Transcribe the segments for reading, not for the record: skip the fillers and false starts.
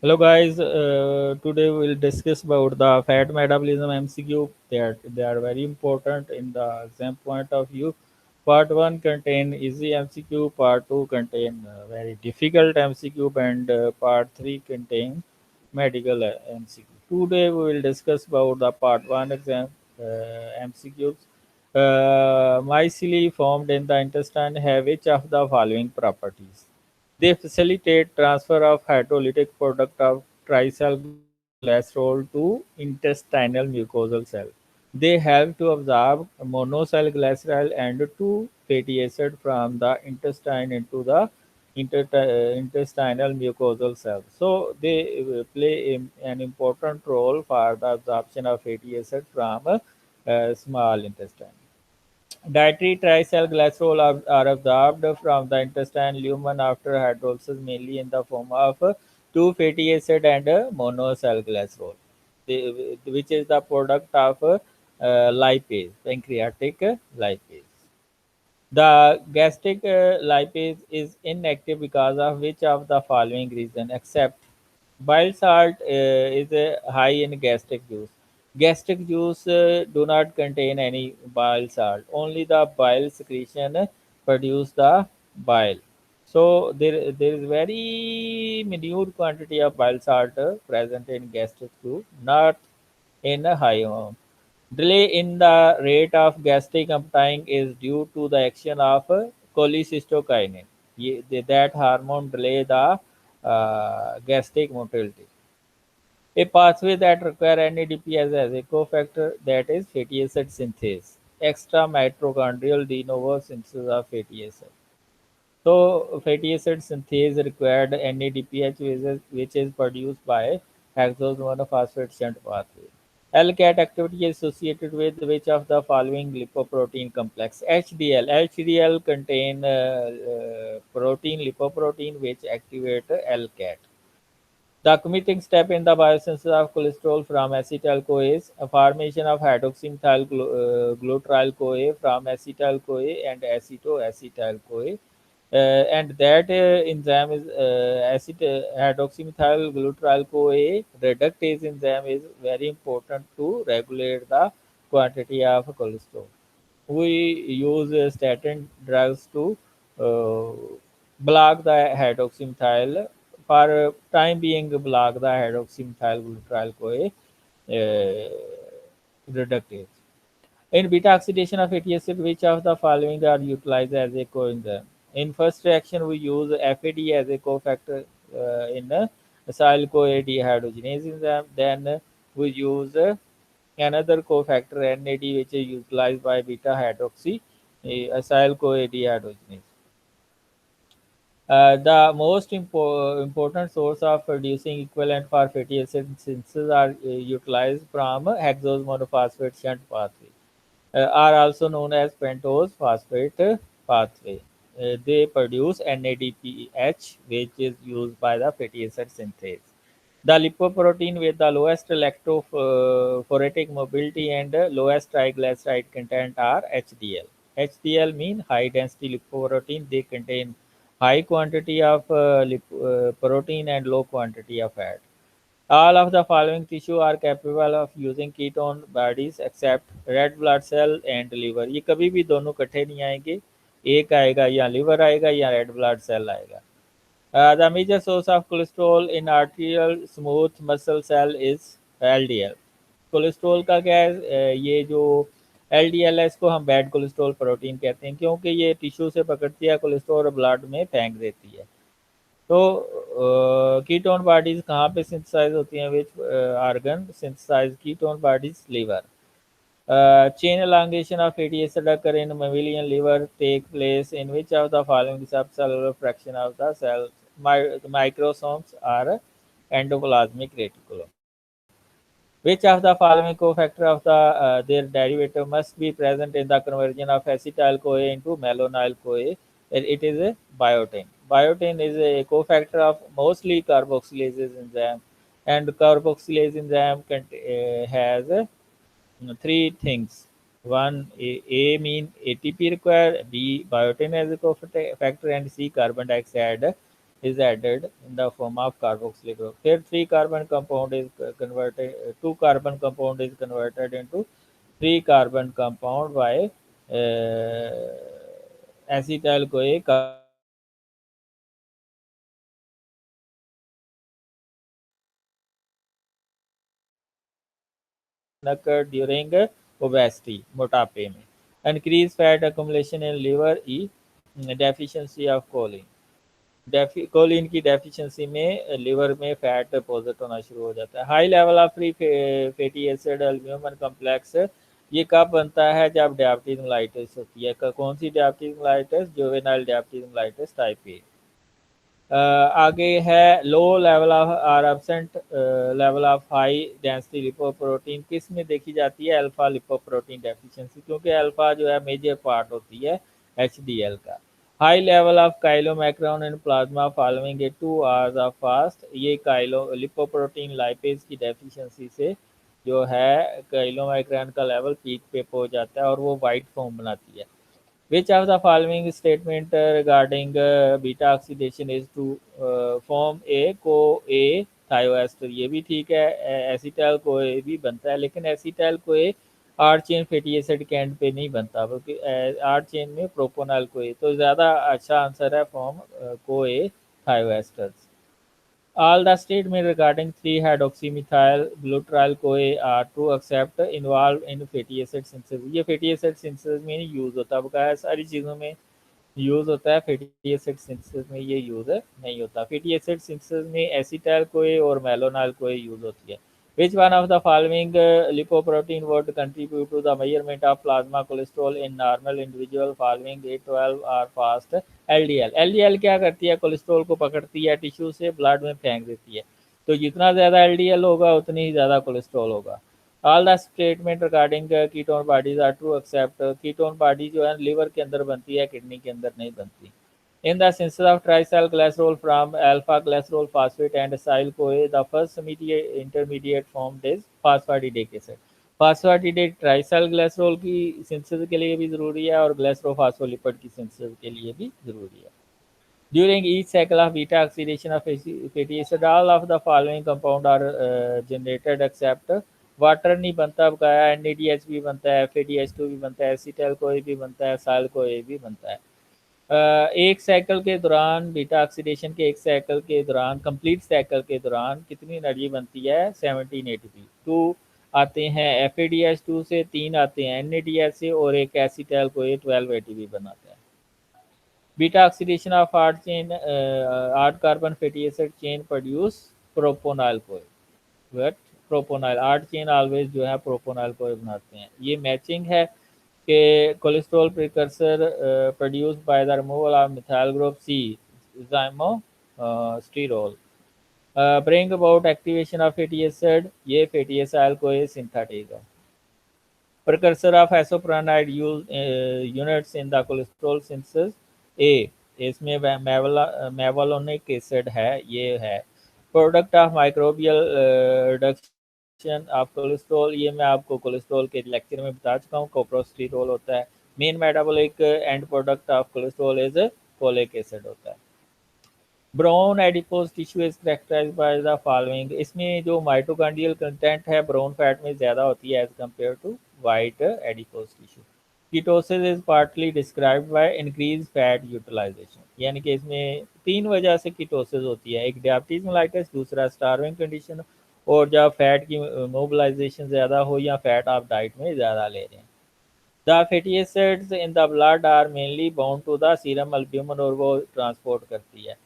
Hello guys, today we'll discuss about the fat metabolism MCQ that they are very important in the exam point of view. Part 1 contain easy MCQ, part 2 contain very difficult MCQ and part 3 contain medical MCQ. Today we will discuss about the part 1 exam MCQs. Myceli formed in the intestine have which of the following properties? They facilitate transfer of hydrolytic product of tricellglycerol to intestinal mucosal cell. They help to absorb monoacylglycerol and two fatty acid from the intestine into the intestinal mucosal cell. So they play an important role for the absorption of fatty acid from small intestine. Dietary tricellglycerol are absorbed from the intestine lumen after hydrolysis, mainly in the form of 2 fatty acid and monoacylglycerol, which is the product of lipase, pancreatic lipase. The gastric lipase is inactive because of which of the following reason? Except bile salt is high in gastric juice. Gastric juice do not contain any bile salt. Only the bile secretion produce the bile. So there is very minute quantity of bile salt present in gastric juice, not in a high amount. Delay in the rate of gastric emptying is due to the action of cholecystokinin. That hormone delay the gastric motility. A pathway that require NADPase as a cofactor, that is fatty acid synthase, extra mitochondrial de novo synthesis of fatty acid. So fatty acid synthase required NADPH, which is produced by hexose monophosphate shunt pathway. LCAT activity is associated with which of the following lipoprotein complex? HDL. HDL contain protein, lipoprotein which activate LCAT. The committing step in the biosynthesis of cholesterol from acetyl-CoA, a formation of hydroxymethyl-glutyl-CoA from acetyl-CoA and acetoacetyl-CoA. And that enzyme is hydroxymethyl glutyl CoA reductase enzyme is very important to regulate the quantity of cholesterol. We use statin drugs to uh, block the hydroxymethyl for time being block the hydroxymethyl glutyl CoA reductase. In beta oxidation of fatty acid, which of the following are utilized as a coenzyme? In first reaction, we use FAD as a cofactor in acyl CoA dehydrogenase enzyme. Then we use another cofactor NAD, which is utilized by beta hydroxy acyl CoA dehydrogenase. The most important source of producing equivalent for fatty acid synthesis are utilized from hexose monophosphate shunt pathway, are also known as pentose phosphate pathway. They produce NADPH, which is used by the fatty acid synthase. The lipoprotein with the lowest lactophoretic mobility and lowest triglyceride content are HDL. HDL mean high density lipoprotein. They contain high quantity of protein and low quantity of fat. All of the following tissue are capable of using ketone bodies except red blood cell and liver. ये कभी भी दोनों इकट्ठे नहीं आएंगे, एक आएगा या liver आएगा या red blood cell आएगा. The major source of cholesterol in arterial smooth muscle cell is LDL. Cholesterol का क्या है, ये जो LDL है इसको हम बैड कोलेस्ट्रॉल प्रोटीन कहते हैं क्योंकि ये टिश्यू से पकड़ती है कोलेस्ट्रॉल और ब्लड में फेंक देती है. तो कीटोन बॉडीज कहाँ पे सिंथेसाइज होती हैं? Which organ synthesise ketone bodies? Liver. Chain elongation of fatty acid occur in mammalian liver take place in which of the following subcellular fraction of the cells? The microsomes are endoplasmic reticulum. Which of the following cofactor of their derivative must be present in the conversion of acetyl-CoA into malonyl-CoA? It is a biotin. Biotin is a cofactor of mostly carboxylase enzyme, and carboxylase enzyme has three things. One, A mean ATP required, B biotin as a cofactor, and C carbon dioxide is added in the form of carboxylic group. Here, three carbon compound is converted, two carbon compound is converted into three carbon compound by acetyl CoA occur during obesity, मोटापे में. Increased fat accumulation in liver E, deficiency of choline. Colin की deficiency में liver में fat deposit होना शुरू हो जाता है. High level of free fatty acid albumin complex ये कब बनता है? जब डायबिटीज मेलाइटिस होती है. कौन सी diabetes mellitus? Juvenile diabetes mellitus type A. आगे है low level of or absent level of high density lipoprotein. किस में देखी जाती है? अल्फा लिपोप्रोटीन डेफिशिएंसी, क्योंकि अल्फा जो है मेजर पार्ट होती है एचडीएल का. High level of chylomicron in plasma following a 2 hours of fast. ये काइलो लिपोप्रोटीन लाइपेज की डेफिशिएंसी से जो है काइलोमैक्रोन का लेवल पीक पे पहुंच जाता है और वो वाइट फॉर्म बनाती है. Which of the following statement regarding beta oxidation is to form a CoA thioester? ये भी ठीक है. एसिटाइल कोए भी बनता है, लेकिन acetyl CoA or chain fatty acid के एंड पे नहीं बनता, बल्कि आर चेन में प्रोपोनाइल कोए. तो ज़्यादा अच्छा आंसर है फॉर्म कोए थायोएस्टर्स. All the statements regarding 3-hydroxymethyl glutaraldehyde CoA are true except involved in fatty acid synthesis. ये fatty acid synthesis में नहीं यूज़ होता. बकाया सारी चीज़ों में यूज़ होता है, फैटी एसिड सिंथेसिस में ये यूज़ नहीं होता. फैटी एसिड सिंथेसिस में एसिटाइल कोए और मेलोनाइल कोए यूज़ होती है. Which one of the following lipoprotein would contribute to the measurement of plasma cholesterol in normal individual following 8-12 hour fast? LDL. LDL क्या करती है? Cholesterol को पकड़ती है, टिश्यू से ब्लड में फेंक देती है. तो जितना ज़्यादा एलडीएल होगा उतनी ही ज़्यादा कोलेस्ट्रॉल होगा. All the statement regarding ketone bodies are true except. Ketone body जो है लिवर के अंदर बनती है, किडनी के अंदर नहीं बनती. In the synthesis of triacyl glycerol from alpha glycerol phosphate and acyl CoA, the first intermediate form is phosphatidic acid. Phosphatidate triacyl glycerol की सिंथेसिस के लिए भी ज़रूरी है और ग्लाइसरोफॉस्फोलिपिड की सिंथेसिस के लिए भी ज़रूरी है. During each cycle of beta oxidation of fatty acid, all of the following compound are generated except water नहीं बनता. बकाया NADH भी बनता है, FADH2 भी बनता है, एसिटाइल कोई भी बनता है, साइल कोई भी बनता है. एक साइकिल के दौरान बीटा ऑक्सीडेशन के एक साइकिल के दौरान कंप्लीट साइकिल के दौरान कितनी एनर्जी बनती है? 17 एटीपी. 2 आते हैं FADH2 से, 3 आते हैं NADH से और एक एसिटाइल कोई 12 एटीपी बनाते हैं. Beta oxidation of hard carbon fatty acid chain produce प्रोपोनाइल कोए. बट प्रोपोनाइल आर्ट चेन ऑलवेज जो है प्रोपोनाइल कोए बनाते हैं. ये मैचिंग है कि cholesterol precursor produce by the removal of methyl group C zymosterol bring about activation of fatty acid. ये फैटी एसिड कोए सिंथेटिक है. Precursor of isoprenoid units in the cholesterol synthesis A. इसमें मेवालोनिक acid है, ये है. Product of microbial reduction of cholesterol, ये मैं आपको cholesterol के लेक्चर में बता चुका हूँ. कोप्रोस्टिरोल होता है. Main metabolic end product of cholesterol is folic acid होता है. Brown adipose tissue is characterized by the following. इसमें जो माइटोकॉन्ड्रियल कंटेंट है ब्राउन फैट में ज़्यादा होती है as compare to white adipose tissue. Ketosis is partly described by increase fat utilization. यानी कि इसमें 3 वजह से कीटोसिस होती है. एक डायबिटीज मेलाइटिस, दूसरा स्टार्विंग कंडीशन, और जब फैट की मोबिलाइजेशन ज़्यादा हो या फैट आप डाइट में ज़्यादा ले रहे हैं. The fatty acids in the blood are mainly bound to the serum albumin, और वो ट्रांसपोर्ट करती है.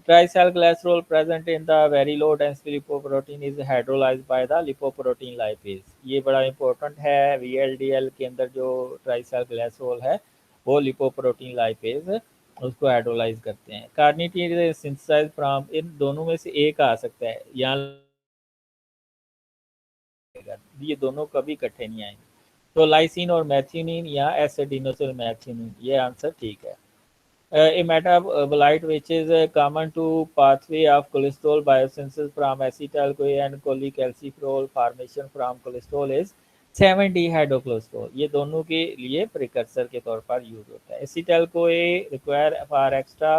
Tricyl glycerol present in the very low density lipoprotein is hydrolyzed by the lipoprotein lipase. ये बड़ा इंपॉर्टेंट है. VLDL के अंदर जो ट्राइसाइल ग्लाइसरोल है वो लिपोप्रोटीन लाइपेज उसको हाइड्रोलाइज करते हैं. कार्निटीन सिंथेसाइज फ्रॉम, इन दोनों में से एक आ सकता है. यहाँ ये दोनों कभी इकट्ठे नहीं आएंगे. तो लाइसिन और मैथियोनिन या एसिडिनोसिल मैथियोनिन, ये आंसर ठीक है. A metabolite which is common to pathway of cholesterol biosynthesis from acetyl-CoA and cholecalciferol formation from cholesterol is 7-dehydrocholesterol. ये दोनों के लिए प्रिकर्सर के तौर पर यूज होता है. acetyl-CoA require for extra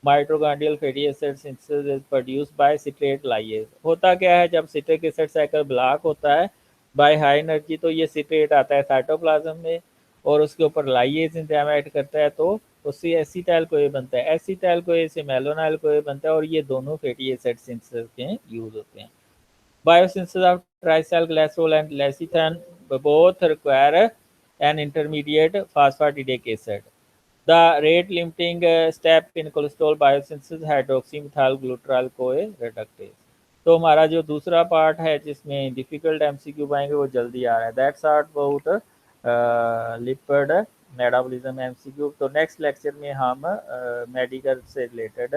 mitochondrial fatty acid synthesis is produce by citrate lyase. होता क्या है, जब सिट्रिक एसिड साइकिल ब्लॉक होता है बाय हाई एनर्जी तो ये सिट्रेट आता है साइटोप्लाज्म में और उसके ऊपर लाइएज इंजाइम करता है तो उससे एसीटाइल कोए बनता है, एसीटाइल कोए से मेलोनाइल कोए बनता है और ये दोनों फैटी एसिड सिंथेसिस के यूज होते हैं। Biosynthesis of triacylglycerol and lecithin both require an intermediate phosphatidic acid. The rate-limiting step in cholesterol biosynthesis hydroxymethyl glutaraldehyde CoA reductase। तो हमारा जो दूसरा पार्ट है जिसमें डिफिकल्ट एमसीक्यू आएंगे वो जल्दी आ रहा है, that's are about lipid metabolism MCQ. तो नेक्स्ट लेक्चर में हम मेडिकल से रिलेटेड